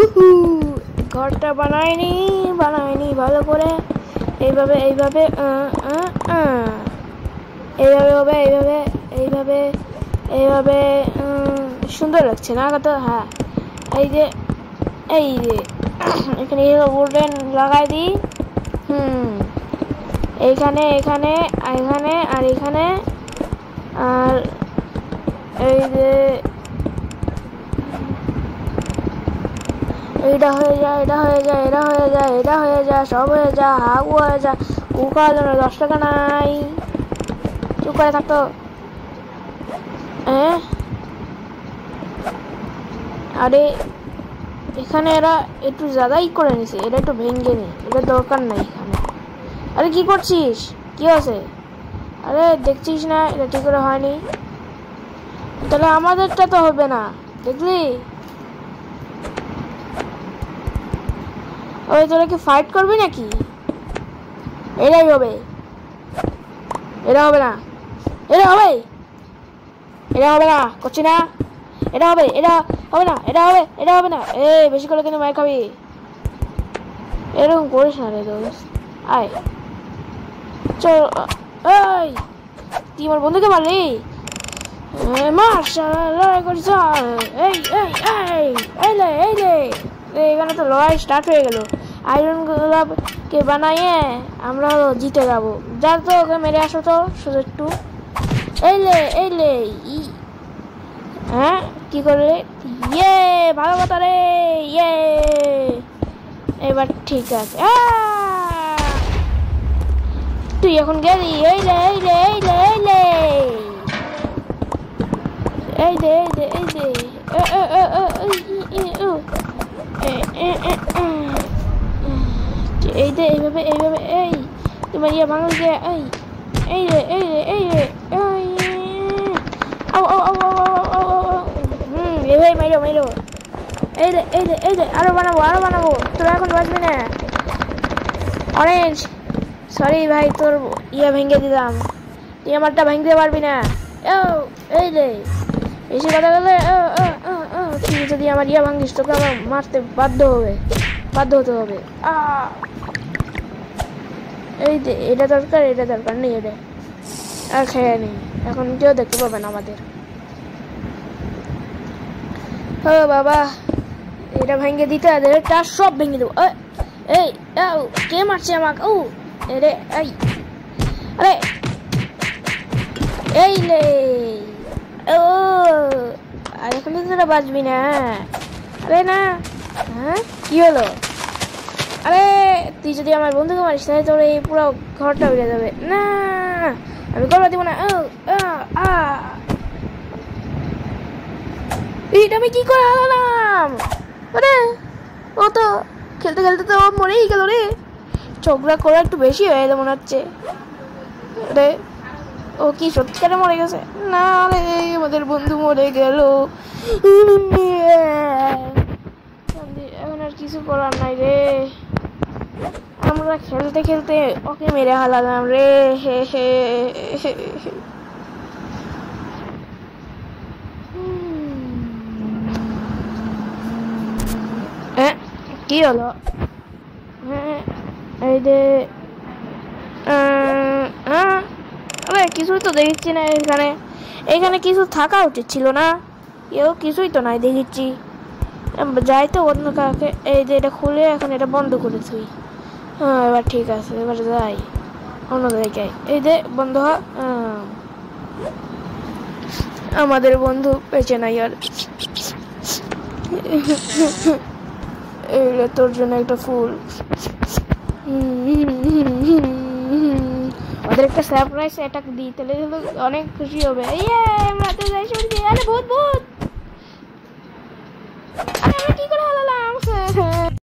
উহু, ঘরটা বানায়নি ভালো করে। এইভাবে এইভাবে এইভাবে হবে, এইভাবে এইভাবে সুন্দর লাগছে না কত? হ্যাঁ, এই যে এখানে উডেন লাগাই দিই। এইখানে এখানে এখানে আর এখানে, আর এই যে এটা হয়ে যায়, এটা হয়ে যায়, এটা হয়ে যায়, এটা হয়ে যায়, সব হয়ে যায়, হাগু হয়ে যায়। কুকার জন্য 10 টাকা নাই, চুপ করে থাকতো। আরে এখানে এরা একটু জায়গাই করে নিছে, এটা একটু ভেঙে নি, এটা দরকার নাই এখানে। আরে কি করছিস? কি আছে? আরে দেখছিস না এটা ঠিক করে হয়নি? তাহলে আমাদেরটা তো হবে না, দেখলি? ওই তোরা কি ফাইট করবি নাকি? এটাই হবে, এটা হবে না, এটা হবে, এটা হবে না, করছি না, এটা হবে, এটা হবে না, এটা হবে, এটা হবে না। বেশি করে কিন্তু মার খাবি, এরকম করিস না রে দোস্ত। আয় চল। এই তুই আমার বন্ধুকে মারলি? লড়াই করিস? এখানে তো লড়াই স্টার্ট হয়ে গেল। আয়রন গোলাপকে বানাইয়ে আমরা জিতে যাবো। যা তো ওকে মেরে আসো তো শুধু একটু। এইলে হ্যাঁ কি করলে? ইয়ে ভালো কথা রে, ইয়ে এবার ঠিক আছে। তুই এখন গেলি? এইলে এইভাবে এই তোমার ইয়ে ভাঙল যে এইভাবে মাইরো। আরো বানাবো, তোরা এখন বাঁচবি না। অরেঞ্জ, সরি ভাই, তোর ইয়ে ভেঙে দিলাম, তুই আমারটা ভাঙতে পারবি না। বেশি কথা বলে তুই যদি আমার ইয়ে ভাঙিস তোকে আমার মারতে বাধ্য হতে হবে। এই যে এটা দরকার নেই, এটা আর খেয়ে নেই, এখন কেউ দেখতে পাবে না আমাদের। ও বাবা, এটা ভেঙে দিতে এটা সব ভেঙে দেবো। এই কে মারছে আমাকে? আরে আর এখন তোরা বাঁচবি না। আরে না, হ্যাঁ কি হলো? আরে তুই যদি আমার বন্ধুকে মারিস তাহলে তোর এই পুরো ঘরটা উড়ে যাবে। না, আমি করবা দিব না। এটা আমি কি করে হারালাম? আরে ও তো খেলতে তো মরেই গেল রে। ঝগড়া করা একটু বেশি হয়ে গেল মনে হচ্ছে। আরে ও কি সত্যিকারে মরে গেছে? না রে, আমাদের বন্ধু মরে গেল। এখন আর কিছু করার নাই রে, আমরা খেলতে ওকে মেরে হালালাম রে। কি হলো? এই যে আরে কিছুই তো দেখছি না এখানে কিছু থাকা উচিত ছিল না, কিছুই তো নাই দেখছি। যাই তো অন্য কাউকে, এই যে এটা খুলে এখন এটা বন্ধ করে তুই। এবার ঠিক আছে, এবার যাই অন্য জায়গায়। এই যে বন্ধ আমাদের বন্ধু বেঁচে নাই আর। এইটা তোর জন্য একটা ফুল। ওদের একটা সারপ্রাইজ অ্যাটাক দিই, তাহলে অনেক খুশি হবে। আমরা তো যাই শুনছি। আরে ভূত, আমি কি করে হারালাম?